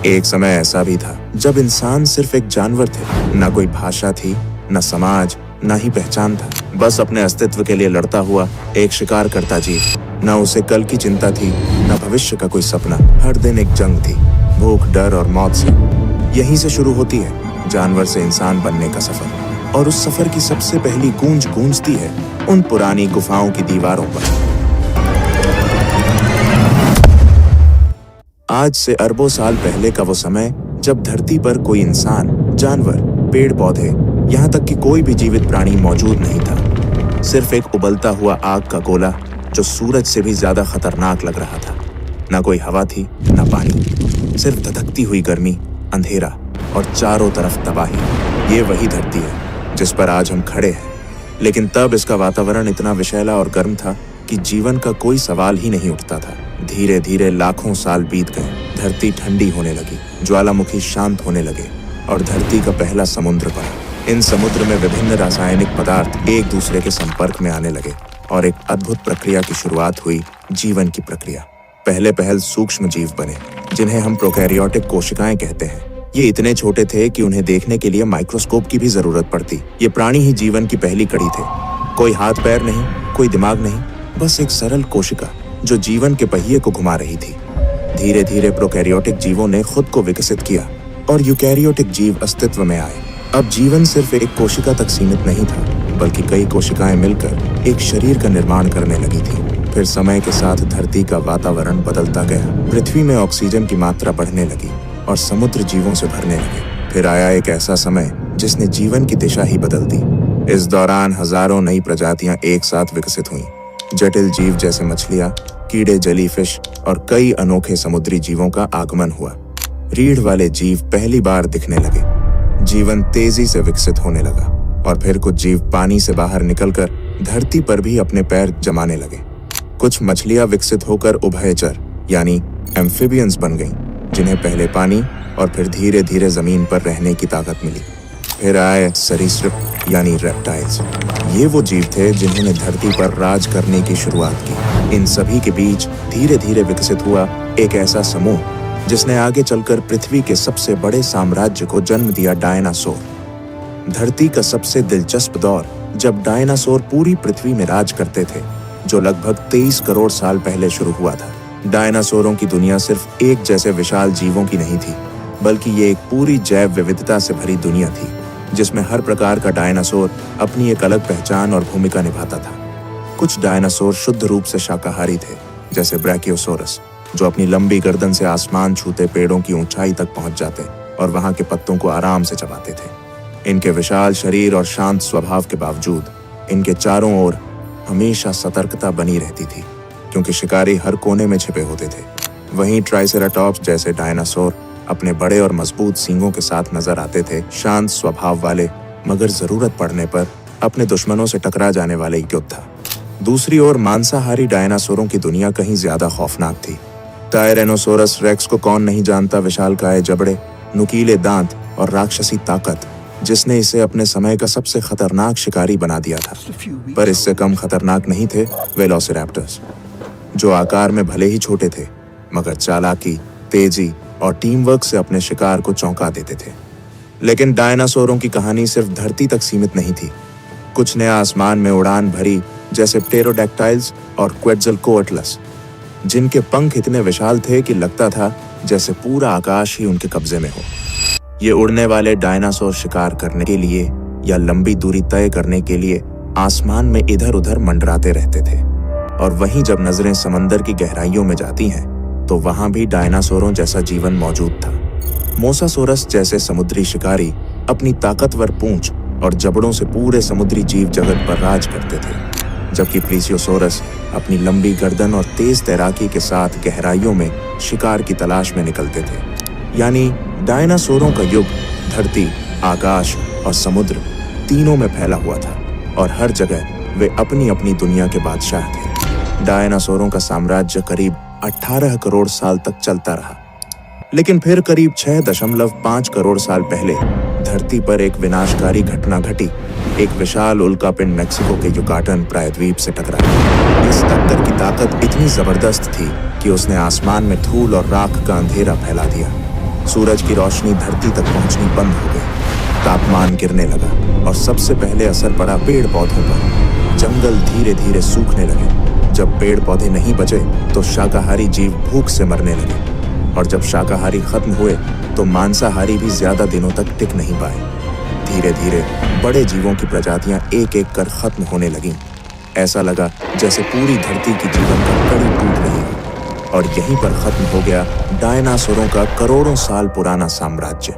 एक समय ऐसा भी था जब इंसान सिर्फ एक जानवर थे। ना कोई भाषा थी, न समाज, ना ही पहचान था। बस अपने अस्तित्व के लिए लड़ता हुआ एक शिकार करता जीव। न उसे कल की चिंता थी, न भविष्य का कोई सपना। हर दिन एक जंग थी, भूख, डर और मौत से। यहीं से शुरू होती है जानवर से इंसान बनने का सफर। और उस सफर की सबसे पहली गूंज गूंजती है उन पुरानी गुफाओं की दीवारों पर। आज से अरबों साल पहले का वो समय जब धरती पर कोई इंसान, जानवर, पेड़ पौधे, यहाँ तक कि कोई भी जीवित प्राणी मौजूद नहीं था। सिर्फ एक उबलता हुआ आग का गोला जो सूरज से भी ज्यादा खतरनाक लग रहा था। ना कोई हवा थी, ना पानी, सिर्फ धधकती हुई गर्मी, अंधेरा और चारों तरफ तबाही। ये वही धरती है जिस पर आज हम खड़े हैं। लेकिन तब इसका वातावरण इतना विषैला और गर्म था कि जीवन का कोई सवाल ही नहीं उठता था। धीरे धीरे लाखों साल बीत गए। धरती ठंडी होने लगी, ज्वालामुखी शांत होने लगे और धरती का पहला समुद्र बना। इन समुद्र में विभिन्न रासायनिक पदार्थ एक दूसरे के संपर्क में आने लगे और एक अद्भुत प्रक्रिया की शुरुआत हुई, जीवन की प्रक्रिया। पहले पहल सूक्ष्म जीव बने जिन्हें हम प्रोकैरियोटिक कोशिकाएं कहते हैं। ये इतने छोटे थे कि उन्हें देखने के लिए माइक्रोस्कोप की भी जरूरत पड़ती। ये प्राणी ही जीवन की पहली कड़ी थे। कोई हाथ पैर नहीं, कोई दिमाग नहीं, बस एक सरल कोशिका जो जीवन के पहिए को घुमा रही थी। धीरे धीरे प्रोकैरियोटिक जीवों ने खुद को विकसित किया और यूकैरियोटिक जीव अस्तित्व में आए। अब जीवन सिर्फ एक कोशिका तक सीमित नहीं था, बल्कि कई कोशिकाएं मिलकर एक शरीर का निर्माण करने लगी थी। फिर समय के साथ धरती का वातावरण बदलता गया। पृथ्वी में ऑक्सीजन की मात्रा बढ़ने लगी और समुद्र जीवों से भरने लगे। फिर आया एक ऐसा समय जिसने जीवन की दिशा ही बदल दी। इस दौरान हजारों नई प्रजातियां एक साथ विकसित हुईं। जटिल जीव जैसे मछलियां, कीड़े, जेलीफिश और कई अनोखे समुद्री जीवों का आगमन हुआ। रीढ़ वाले जीव पहली बार दिखने लगे। जीवन तेजी से विकसित होने लगा और फिर कुछ जीव पानी से बाहर निकलकर धरती पर भी अपने पैर जमाने लगे। कुछ मछलियां विकसित होकर उभयचर यानी एम्फिबियंस बन गईं, जिन्हें पहले पानी और फिर धीरे धीरे जमीन पर रहने की ताकत मिली। फिर आए सरीसृप यानी रेप्टाइल्स। ये वो जीव थे जिन्होंने धरती पर राज करने की शुरुआत की। इन सभी के बीच धीरे धीरे विकसित हुआ एक ऐसा समूह जिसने आगे चलकर पृथ्वी के सबसे बड़े साम्राज्य को जन्म दिया, डायनासोर। धरती का सबसे दिलचस्प दौर जब डायनासोर पूरी पृथ्वी में राज करते थे, जो लगभग 23 करोड़ साल पहले शुरू हुआ था। डायनासोरों की दुनिया सिर्फ एक जैसे विशाल जीवों की नहीं थी, बल्कि ये एक पूरी जैव विविधता से भरी दुनिया थी, जिसमें हर प्रकार का डायनासोर अपनी एक अलग पहचान और भूमिका निभाता था। कुछ डायनासोर शुद्ध रूप से शाकाहारी थे, जैसे ब्रैकियोसोरस, जो अपनी लंबी गर्दन से आसमान छूते पेड़ों की ऊंचाई तक पहुंच जाते और वहां के पत्तों को आराम से चबाते थे। इनके विशाल शरीर और शांत स्वभाव के बावजूद इनके चारों ओर हमेशा सतर्कता बनी रहती थी, क्योंकि शिकारी हर कोने में छिपे होते थे। वहीं ट्राइसेराटॉप्स जैसे डायनासोर अपने बड़े और मजबूत सींगों के साथ नजर आते थे, शांत स्वभाव वाले, मगर जरूरत पड़ने पर अपने दुश्मनों से टकरा जाने वाले योद्धा। दूसरी ओर मांसाहारी डायनासोरों की दुनिया कहीं ज्यादा खौफनाक थी। टायरेनोसोरस रेक्स को कौन नहीं जानता, विशालकाय जबड़े, नुकीले दांत और राक्षसी ताकत, जिसने इसे अपने समय का सबसे खतरनाक शिकारी बना दिया था। पर इससे कम खतरनाक नहीं थे वेलोसिरैप्टर्स, जो आकार में भले ही छोटे थे, मगर चालाकी, तेजी और टीम वर्क से अपने शिकार को चौंका देते थे। लेकिन डायनासोरों की कहानी सिर्फ धरती तक सीमित नहीं थी। कुछ ने आसमान में उड़ान भरी, जैसे प्टेरोडैक्टाइल्स और क्वेट्ज़लकोअट्लस, जिनके पंख इतने विशाल थे कि लगता था जैसे पूरा आकाश ही उनके कब्जे में हो। ये उड़ने वाले डायनासोर शिकार करने के लिए या लंबी दूरी तय करने के लिए आसमान में इधर उधर मंडराते रहते थे। और वहीं जब नजरें समंदर की गहराइयों में जाती हैं, तो वहां भी डायनासोरों जैसा जीवन मौजूद था। मोसासोरस जैसे समुद्री शिकारी अपनी ताकतवर पूंछ और जबड़ों से पूरे समुद्री जीव जगत पर राज करते थे, जबकि प्लीसियोसोरस अपनी लंबी गर्दन और तेज तैराकी के साथ गहराइयों में शिकार की तलाश में निकलते थे। यानी डायनासोरों का युग धरती, आकाश और समुद्र तीनों में फैला हुआ था और हर जगह वे अपनी अपनी दुनिया के बादशाह थे। डायनासोरों का साम्राज्य करीब 18 करोड़ साल तक चलता रहा, लेकिन फिर करीब 6.5 करोड़ साल पहले धरती पर एक विनाशकारी घटना घटी। एक विशाल उल्कापिंड मेक्सिको के युकाटन प्रायद्वीप से टकराया। इस टक्कर की ताकत इतनी जबरदस्त थी कि उसने आसमान में धूल और राख का अंधेरा फैला दिया। सूरज की रोशनी धरती तक पहुंचनी बंद हो गई, तापमान गिरने लगा और सबसे पहले असर पड़ा पेड़ पौधों पर। जंगल धीरे धीरे सूखने लगे। जब पेड़ पौधे नहीं बचे तो शाकाहारी जीव भूख से मरने लगे, और जब शाकाहारी खत्म हुए तो मांसाहारी भी ज्यादा दिनों तक टिक नहीं पाए। धीरे धीरे बड़े जीवों की प्रजातियां एक एक कर खत्म होने लगीं। ऐसा लगा जैसे पूरी धरती की जीवन का कड़ी टूट रही है। और यहीं पर खत्म हो गया डायनासोरों का करोड़ों साल पुराना साम्राज्य।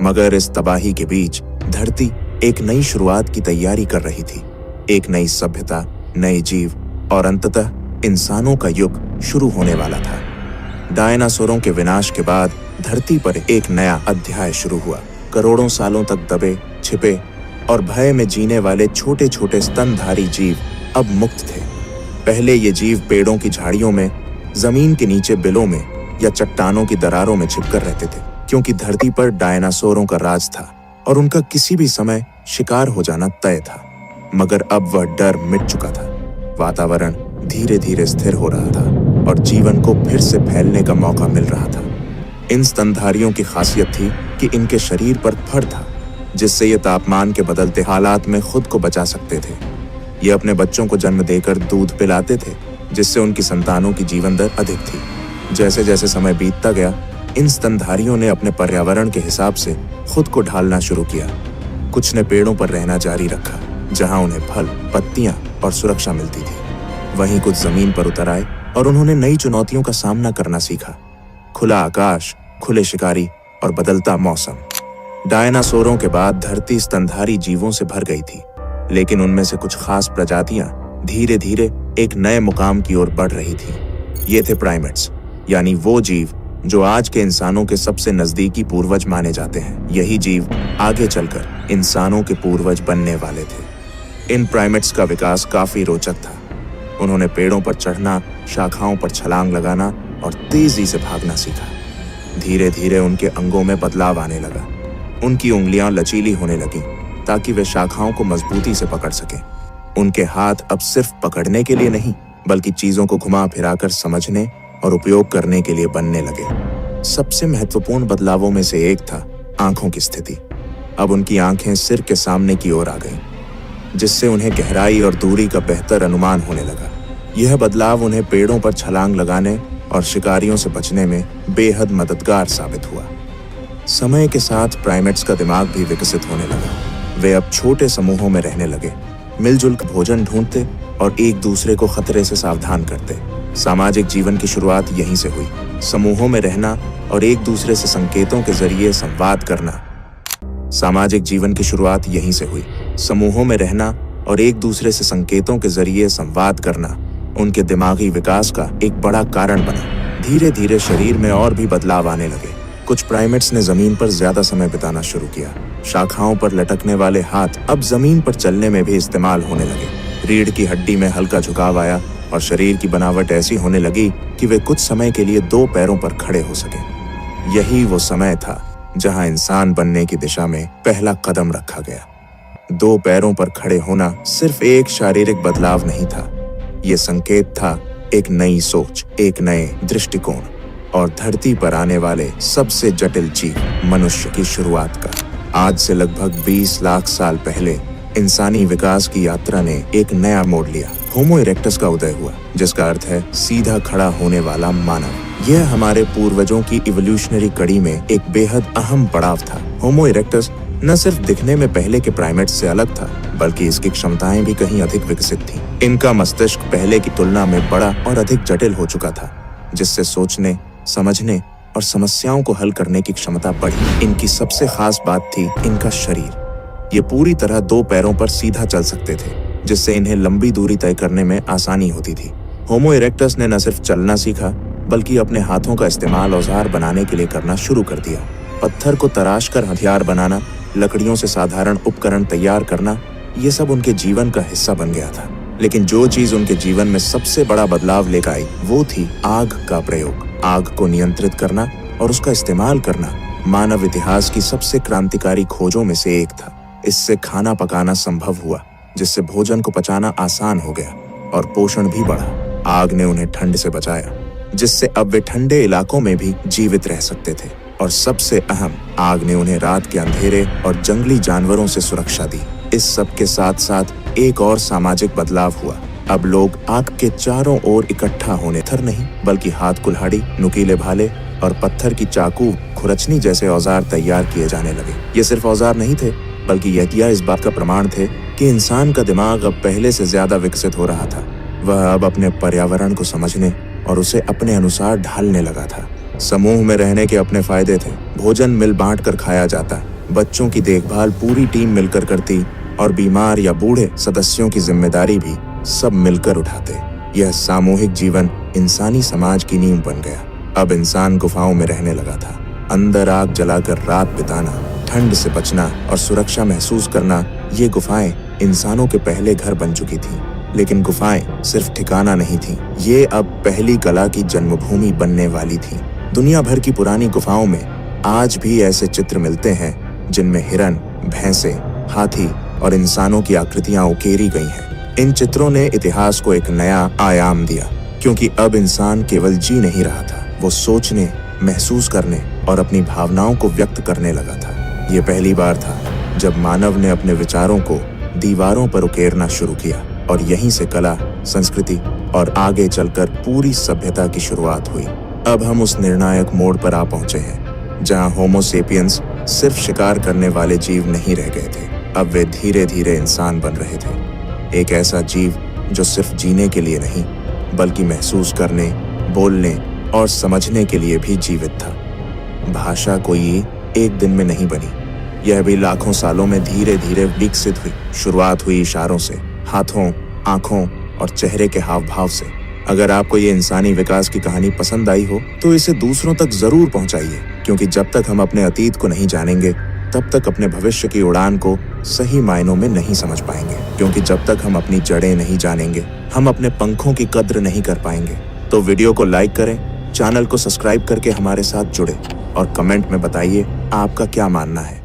मगर इस तबाही के बीच धरती एक नई शुरुआत की तैयारी कर रही थी। एक नई सभ्यता, नए जीव और अंततः इंसानों का युग शुरू होने वाला था। डायनासोरों के विनाश के बाद धरती पर एक नया अध्याय शुरू हुआ। करोड़ों सालों तक दबे, छिपे और भय में जीने वाले छोटे छोटे स्तनधारी जीव अब मुक्त थे। पहले ये जीव पेड़ों की झाड़ियों में, जमीन के नीचे बिलों में या चट्टानों की दरारों में छिपकर रहते थे, क्योंकि धरती पर डायनासोरों का राज था और उनका किसी भी समय शिकार हो जाना तय था। मगर अब वह डर मिट चुका था। वातावरण धीरे धीरे स्थिर हो रहा था और जीवन को फिर से फैलने का मौका मिल रहा था। इन स्तनधारियों की खासियत थी कि इनके शरीर पर फर था, जिससे ये तापमान के बदलते हालात में खुद को बचा सकते थे। ये अपने बच्चों को जन्म देकर दूध पिलाते थे, जिससे उनकी संतानों की जीवन दर अधिक थी। जैसे जैसे समय बीतता गया, इन स्तनधारियों ने अपने पर्यावरण के हिसाब से खुद को ढालना शुरू किया। कुछ ने पेड़ों पर रहना जारी रखा, जहां उन्हें फल, पत्तियां और सुरक्षा मिलती थी। वहीं कुछ जमीन पर उतर आए और उन्होंने नई चुनौतियों का सामना करना सीखा। खुला आकाश, खुले शिकारी और बदलता मौसम। डायनासोरों के बाद धरती स्तनधारी जीवों से भर गई थी, लेकिन उनमें से कुछ खास प्रजातियां धीरे धीरे एक नए मुकाम की ओर बढ़ रही थी। ये थे प्राइमेट्स, यानी वो जीव जो आज के इंसानों के सबसे नजदीकी पूर्वज माने जाते हैं। यही जीव आगे चलकर इंसानों के पूर्वज बनने वाले थे। इन प्राइमेट्स का विकास काफी रोचक था। उन्होंने पेड़ों पर चढ़ना, शाखाओं पर छलांग लगाना और तेजी से भागना सीखा। धीरे धीरे उनके अंगों में बदलाव आने लगा। उनकी उंगलियां लचीली होने लगीं ताकि वे शाखाओं को मजबूती से पकड़ सकें। उनके हाथ अब सिर्फ पकड़ने के लिए नहीं, बल्कि चीजों को घुमा फिराकर समझने और उपयोग करने के लिए बनने लगे। सबसे महत्वपूर्ण बदलावों में से एक था आंखों की स्थिति। अब उनकी आंखें सिर के सामने की ओर आ गईं, जिससे उन्हें गहराई और दूरी का बेहतर अनुमान होने लगा। यह बदलाव उन्हें पेड़ों पर छलांग लगाने और शिकारियों से बचने में बेहद मददगार साबित हुआ। समय के साथ प्राइमेट्स का दिमाग भी विकसित होने लगा। वे अब छोटे समूहों में रहने लगे, मिलजुल कर भोजन ढूंढते और एक दूसरे को खतरे से सावधान करते। सामाजिक जीवन की शुरुआत यहीं से हुई। समूहों में रहना और एक दूसरे से संकेतों के जरिए संवाद करना। सामाजिक जीवन की शुरुआत यहीं से हुई। समूहों में रहना और एक दूसरे से संकेतों के जरिए संवाद करना उनके दिमागी विकास का एक बड़ा कारण बना। धीरे धीरे शरीर में और भी बदलाव आने लगे। कुछ प्राइमेट्स ने जमीन पर ज्यादा समय बिताना शुरू किया। शाखाओं पर लटकने वाले हाथ अब जमीन पर चलने में भी इस्तेमाल होने लगे। रीढ़ की हड्डी में हल्का झुकाव आया और शरीर की बनावट ऐसी होने लगी कि वे कुछ समय के लिए दो पैरों पर खड़े हो सके। यही वो समय था जहां इंसान बनने की दिशा में पहला कदम रखा गया। दो पैरों पर खड़े होना सिर्फ एक शारीरिक बदलाव नहीं था, ये संकेत था एक नई सोच, एक नए दृष्टिकोण और धरती पर आने वाले सबसे जटिल जीव मनुष्य की शुरुआत का। आज से लगभग 20 लाख साल पहले इंसानी विकास की यात्रा ने एक नया मोड़ लिया। होमो इरेक्टस का उदय हुआ, जिसका अर्थ है सीधा खड़ा होने वाला मानव। यह हमारे पूर्वजों की इवोल्यूशनरी कड़ी में एक बेहद अहम पड़ाव था। होमो इरेक्टस न सिर्फ दिखने में पहले के प्राइमेट्स से अलग था, बल्कि इसकी क्षमताएं भी कहीं अधिक विकसित थीं। इनका मस्तिष्क पहले की तुलना में बड़ा और अधिक जटिल हो चुका था, जिससे सोचने, समझने और समस्याओं को हल करने की क्षमता बढ़ी। इनकी सबसे खास बात थी इनका शरीर। ये पूरी तरह दो पैरों पर सीधा चल सकते थे, जिससे इन्हें लंबी दूरी तय करने में आसानी होती थी। होमो इरेक्टस ने न सिर्फ चलना सीखा, बल्कि अपने हाथों का इस्तेमाल औजार बनाने के लिए करना शुरू कर दिया। पत्थर को तराश कर हथियार बनाना, लकड़ियों से साधारण उपकरण तैयार करना, ये सब उनके जीवन का हिस्सा बन गया था। लेकिन जो चीज उनके जीवन में सबसे बड़ा बदलाव लेकर आई, वो थी आग का प्रयोग। आग को नियंत्रित करना और उसका इस्तेमाल करना मानव इतिहास की सबसे क्रांतिकारी खोजों में से एक था। इससे खाना पकाना संभव हुआ, जिससे भोजन को पचाना आसान हो गया और पोषण भी बढ़ा। आग ने उन्हें ठंड से बचाया, जिससे अब वे ठंडे इलाकों में भी जीवित रह सकते थे और सबसे अहम, आग ने उन्हें रात के अंधेरे और जंगली जानवरों से सुरक्षा दी। इस सब के साथ साथ एक और सामाजिक बदलाव हुआ। अब लोग आग के चारों ओर इकट्ठा होने थर नहीं, बल्कि हाथ कुल्हाड़ी, नुकीले भाले और पत्थर की चाकू, खुरचनी जैसे औजार तैयार किए जाने लगे। ये सिर्फ औजार नहीं थे, बल्कि यह इस बात का प्रमाण थे कि इंसान का दिमाग अब पहले से ज्यादा विकसित हो रहा था। वह अब अपने पर्यावरण को समझने और उसे अपने अनुसार ढालने लगा था। समूह में रहने के अपने फायदे थे। भोजन मिल बांट कर खाया जाता, बच्चों की देखभाल पूरी टीम मिलकर करती और बीमार या बूढ़े सदस्यों की जिम्मेदारी भी सब मिलकर उठाते। यह सामूहिक जीवन इंसानी समाज की नींव बन गया। अब इंसान गुफाओं में रहने लगा था। अंदर आग जलाकर रात बिताना, ठंड से बचना और सुरक्षा महसूस करना, ये गुफाएं इंसानों के पहले घर बन चुकी थीं। लेकिन गुफाएं सिर्फ ठिकाना नहीं थीं, ये अब पहली कला की जन्मभूमि बनने वाली थीं। दुनिया भर की पुरानी गुफाओं में आज भी ऐसे चित्र मिलते हैं जिनमें हिरन, भैंसे, हाथी और इंसानों की आकृतियां उकेरी गई हैं। इन चित्रों ने इतिहास को एक नया आयाम दिया, क्योंकि अब इंसान केवल जी नहीं रहा था, वो सोचने, महसूस करने और अपनी भावनाओं को व्यक्त करने लगा था। ये पहली बार था जब मानव ने अपने विचारों को दीवारों पर उकेरना शुरू किया, और यहीं से कला, संस्कृति और आगे चलकर पूरी सभ्यता की शुरुआत हुई। अब हम उस निर्णायक मोड़ पर आ पहुंचे हैं जहां होमो सेपियंस सिर्फ शिकार करने वाले जीव नहीं रह गए थे। अब वे धीरे धीरे इंसान बन रहे थे। एक ऐसा जीव जो सिर्फ जीने के लिए नहीं, बल्कि महसूस करने, बोलने और समझने के लिए भी जीवित था। भाषा कोई एक दिन में नहीं बनी, यह भी लाखों सालों में धीरे धीरे विकसित हुई। शुरुआत हुई इशारों से, हाथों, आंखों और चेहरे के हाव भाव से। अगर आपको ये इंसानी विकास की कहानी पसंद आई हो तो इसे दूसरों तक जरूर पहुंचाइए, क्योंकि जब तक हम अपने अतीत को नहीं जानेंगे तब तक अपने भविष्य की उड़ान को सही मायनों में नहीं समझ पाएंगे। क्योंकि जब तक हम अपनी जड़ें नहीं जानेंगे, हम अपने पंखों की कद्र नहीं कर पाएंगे। तो वीडियो को लाइक करें, चैनल को सब्सक्राइब करके हमारे साथ जुड़े और कमेंट में बताइए आपका क्या मानना है।